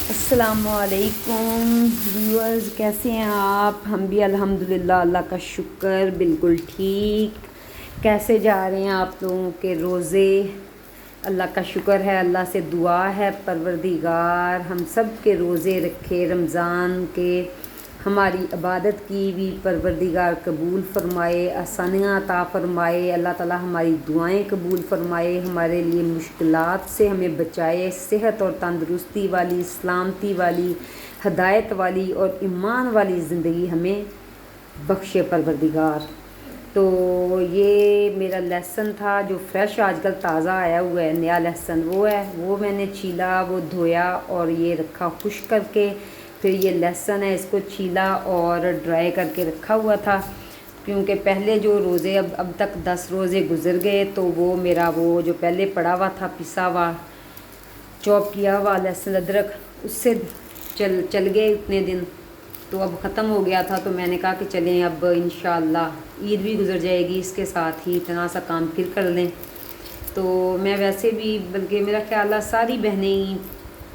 السلام علیکم ویورز، کیسے ہیں آپ؟ ہم بھی الحمدللہ اللہ کا شکر بالکل ٹھیک۔ کیسے جا رہے ہیں آپ لوگوں کے روزے؟ اللہ کا شکر ہے، اللہ سے دعا ہے پروردگار ہم سب کے روزے رکھے، رمضان کے ہماری عبادت کی بھی پروردگار قبول فرمائے، آسانیاں عطا فرمائے، اللہ تعالی ہماری دعائیں قبول فرمائے، ہمارے لیے مشکلات سے ہمیں بچائے، صحت اور تندرستی والی، سلامتی والی، ہدایت والی اور ایمان والی زندگی ہمیں بخشے پروردگار۔ تو یہ میرا لیسن تھا جو فریش آج کل تازہ آیا ہوا ہے، نیا لیسن وہ میں نے چھیلا، وہ دھویا اور یہ رکھا خشک کر کے۔ پھر یہ لیسن ہے، اس کو چھیلا اور ڈرائی کر کے رکھا ہوا تھا، کیونکہ پہلے جو روزے اب تک 10 روزے گزر گئے، تو وہ میرا وہ جو پہلے پڑا ہوا تھا پسا ہوا چوپ کیا ہوا لہسن ادرک، اس سے چل گئے اتنے دن، تو اب ختم ہو گیا تھا۔ تو میں نے کہا کہ چلیں اب انشاءاللہ عید بھی گزر جائے گی، اس کے ساتھ ہی اتنا سا کام پھر کر لیں۔ تو میں ویسے بھی، بلکہ میرا خیال ہے ساری بہنیں ہی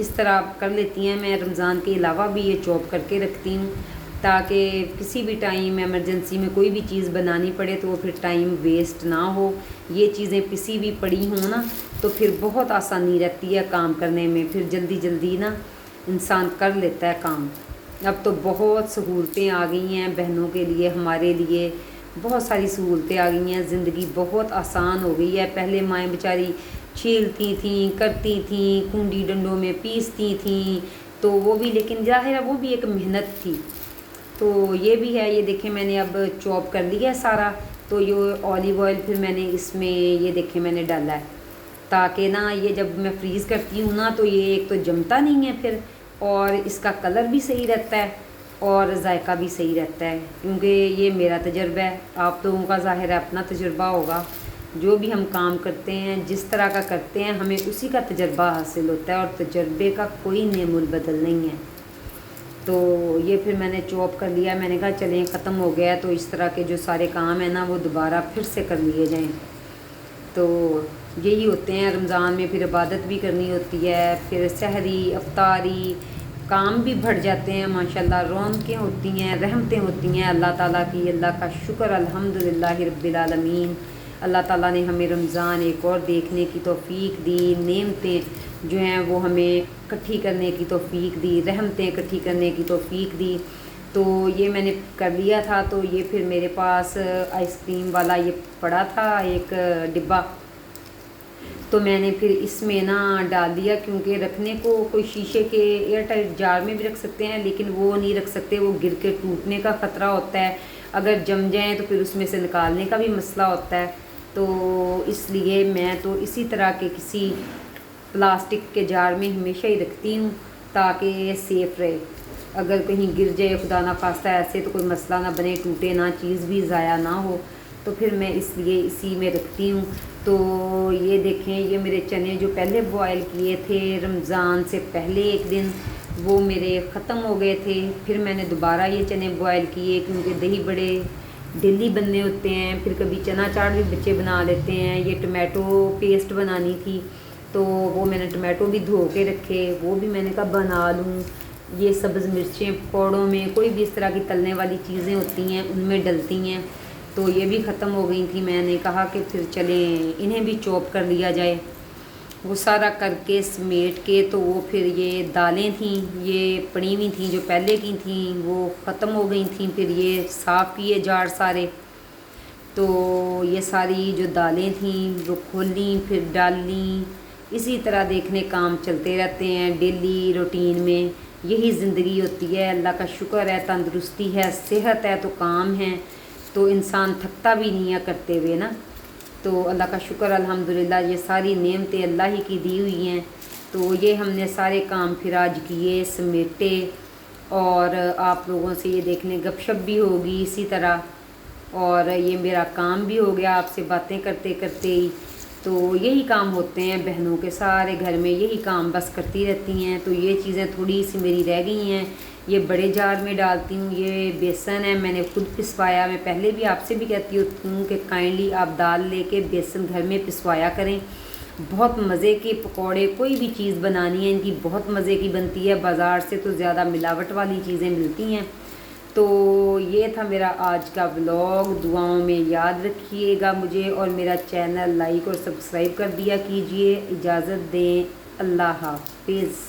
اس طرح کر لیتی ہیں، میں رمضان کے علاوہ بھی یہ چوپ کر کے رکھتی ہوں، تاکہ کسی بھی ٹائم ایمرجنسی میں کوئی بھی چیز بنانی پڑے تو وہ پھر ٹائم ویسٹ نہ ہو۔ یہ چیزیں پسی بھی پڑی ہوں نا تو پھر بہت آسانی رہتی ہے کام کرنے میں، پھر جلدی جلدی نا انسان کر لیتا ہے کام۔ اب تو بہت سہولتیں آ گئی ہیں بہنوں کے لیے، ہمارے لیے بہت ساری سہولتیں آ گئی ہیں، زندگی بہت آسان ہو گئی ہے۔ پہلے مائیں بیچاری چھیلتی تھیں، کرتی تھیں، کنڈی ڈنڈوں میں پیستی تھیں، تو وہ بھی، لیکن ظاہر ہے وہ بھی ایک محنت تھی۔ تو یہ بھی ہے، یہ دیکھیں میں نے اب چوپ کر لیا ہے سارا، تو یہ اولیو آئل پھر میں نے اس میں یہ دیکھیں میں نے ڈالا ہے، تاکہ نا یہ جب میں فریز کرتی ہوں نا تو یہ ایک تو جمتا نہیں ہے پھر، اور اس کا کلر بھی صحیح رہتا ہے اور ذائقہ بھی صحیح رہتا ہے، کیونکہ یہ میرا تجربہ ہے، آپ لوگوں کا ظاہر ہے اپنا تجربہ ہوگا۔ جو بھی ہم کام کرتے ہیں، جس طرح کا کرتے ہیں، ہمیں اسی کا تجربہ حاصل ہوتا ہے، اور تجربے کا کوئی نعم البدل نہیں ہے۔ تو یہ پھر میں نے چوپ کر لیا، میں نے کہا چلیں ختم ہو گیا تو اس طرح کے جو سارے کام ہیں نا وہ دوبارہ پھر سے کر لیے جائیں۔ تو یہی ہوتے ہیں رمضان میں، پھر عبادت بھی کرنی ہوتی ہے، پھر سحری، افطاری، کام بھی بڑھ جاتے ہیں ماشاءاللہ، رونقیں ہوتی ہیں، رحمتیں ہوتی ہیں اللہ تعالیٰ کی۔ اللہ کا شکر الحمدللہ رب العالمین، اللہ تعالیٰ نے ہمیں رمضان ایک اور دیکھنے کی توفیق دی، نعمتیں جو ہیں وہ ہمیں اکٹھی کرنے کی توفیق دی، رحمتیں اکٹھی کرنے کی توفیق دی۔ تو یہ میں نے کر لیا تھا، تو یہ پھر میرے پاس آئس کریم والا یہ پڑا تھا ایک ڈبہ، تو میں نے پھر اس میں نا ڈال دیا، کیونکہ رکھنے کو کوئی شیشے کے ایئر ٹائٹ جار میں بھی رکھ سکتے ہیں، لیکن وہ نہیں رکھ سکتے، وہ گر کے ٹوٹنے کا خطرہ ہوتا ہے، اگر جم جائیں تو پھر اس میں سے نکالنے کا بھی مسئلہ ہوتا ہے۔ تو اس لیے میں تو اسی طرح کے کسی پلاسٹک کے جار میں ہمیشہ ہی رکھتی ہوں، تاکہ یہ سیف رہے، اگر کہیں گر جائے خدا نخواستہ ایسے تو کوئی مسئلہ نہ بنے، ٹوٹے نہ، چیز بھی ضائع نہ ہو، تو پھر میں اس لیے اسی میں رکھتی ہوں۔ تو یہ دیکھیں، یہ میرے چنے جو پہلے بوائل کیے تھے رمضان سے پہلے ایک دن، وہ میرے ختم ہو گئے تھے، پھر میں نے دوبارہ یہ چنے بوائل کیے، کیونکہ دہی بڑے ڈیلی بننے ہوتے ہیں، پھر کبھی چنا چاٹ بھی بچے بنا لیتے ہیں۔ یہ ٹمیٹو پیسٹ بنانی تھی، تو وہ میں نے ٹمیٹو بھی دھو کے رکھے، وہ بھی میں نے کہا بنا لوں۔ یہ سبز مرچیں پکوڑوں میں، کوئی بھی اس طرح کی تلنے والی چیزیں ہوتی ہیں ان میں ڈلتی ہیں، تو یہ بھی ختم ہو گئی تھی، میں نے کہا کہ پھر چلیں انہیں بھی چوپ کر لیا جائے۔ وہ سارا کر کے سمیٹ کے، تو وہ پھر یہ دالیں تھیں، یہ پڑی ہوئی تھیں جو پہلے کی تھیں، وہ ختم ہو گئی تھیں، پھر یہ صاف کیے جار سارے، تو یہ ساری جو دالیں تھیں وہ کھولیں، پھر ڈالیں، اسی طرح دیکھنے کام چلتے رہتے ہیں ڈیلی روٹین میں۔ یہی زندگی ہوتی ہے، اللہ کا شکر ہے، تندرستی ہے، صحت ہے تو کام ہے، تو انسان تھکتا بھی نہیں ہے کرتے ہوئے نا۔ تو اللہ کا شکر الحمدللہ، یہ ساری نعمتیں اللہ ہی کی دی ہوئی ہیں۔ تو یہ ہم نے سارے کام پھر آج کیے، سمیٹے، اور آپ لوگوں سے یہ دیکھنے گپ شپ بھی ہوگی اسی طرح، اور یہ میرا کام بھی ہو گیا آپ سے باتیں کرتے کرتے ہی۔ تو یہی کام ہوتے ہیں بہنوں کے، سارے گھر میں یہی کام بس کرتی رہتی ہیں۔ تو یہ چیزیں تھوڑی سی میری رہ گئی ہیں، یہ بڑے جار میں ڈالتی ہوں۔ یہ بیسن ہے، میں نے خود پسوایا، میں پہلے بھی آپ سے بھی کہتی ہوں کہ کائنڈلی آپ دال لے کے بیسن گھر میں پسوایا کریں، بہت مزے کے پکوڑے، کوئی بھی چیز بنانی ہے ان کی بہت مزے کی بنتی ہے، بازار سے تو زیادہ ملاوٹ والی چیزیں ملتی ہیں۔ تو یہ تھا میرا آج کا ولاگ، دعاؤں میں یاد رکھیے گا مجھے، اور میرا چینل لائک اور سبسکرائب کر دیا کیجئے۔ اجازت دیں، اللہ حافظ۔